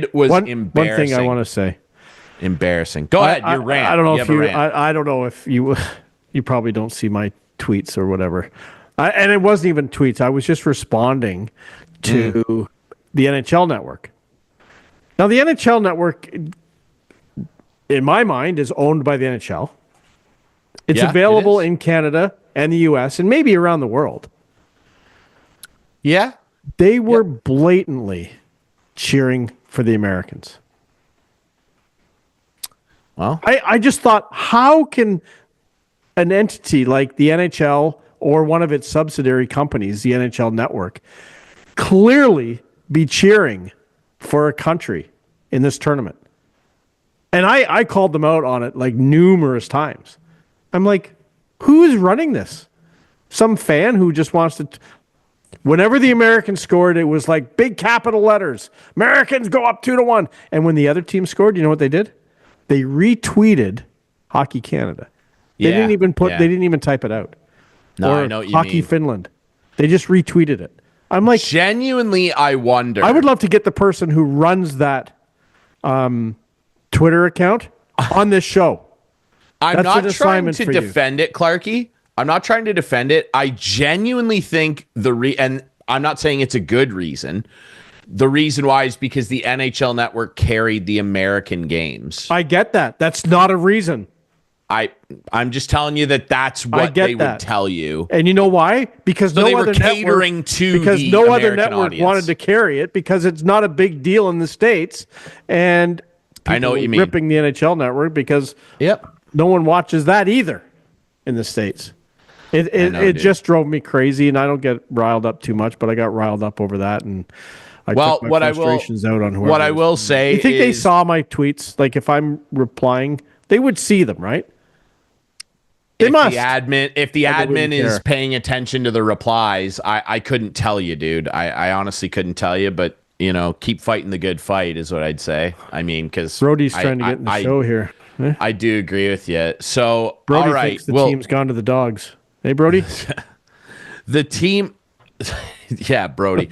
It was One embarrassing. thing I want to say. Embarrassing. Go ahead, your rant. I don't know you if have a you. rant. I don't know if you. You probably don't see my tweets or whatever. And it wasn't even tweets. I was just responding to the NHL Network. Now, the NHL Network, in my mind, is owned by the NHL. It's available in Canada and the U.S. and maybe around the world. Yeah. They were blatantly cheering for the Americans. Well, I just thought, how can an entity like the NHL or one of its subsidiary companies, the NHL Network, clearly be cheering for a country in this tournament? And I called them out on it like numerous times. I'm like, who is running this? Some fan who just wants to... Whenever the Americans scored, it was like big capital letters. Americans go up 2-1. And when the other team scored, you know what they did? They retweeted Hockey Canada. They didn't even They didn't even type it out. No, or I know what you Hockey mean. Finland. They just retweeted it. I'm like, genuinely, I wonder. I would love to get the person who runs that Twitter account on this show. I'm That's not an trying assignment to for you. defend it, Clarkey. I'm not trying to defend it. I genuinely think and I'm not saying it's a good reason. The reason why is because the NHL Network carried the American games. I get that. That's not a reason. I'm just telling you that's what they would tell you. And you know why? Because So no they were other catering network, to because the no other American network audience. wanted to carry it because it's not a big deal in the States. And I know what you mean. Ripping the NHL Network because no one watches that either in the States. It just drove me crazy, and I don't get riled up too much, but I got riled up over that, and I took my frustrations out on whoever. What I will say you think they saw my tweets? Like if I'm replying, they would see them, right? They must. If the admin is paying attention to the replies, I couldn't tell you, dude. I honestly couldn't tell you, but keep fighting the good fight is what I'd say. I mean, because Brody's trying to get in the show here. I do agree with you. So, Brody all right, thinks the team's gone to the dogs. Hey, Brody. The team, yeah, Brody.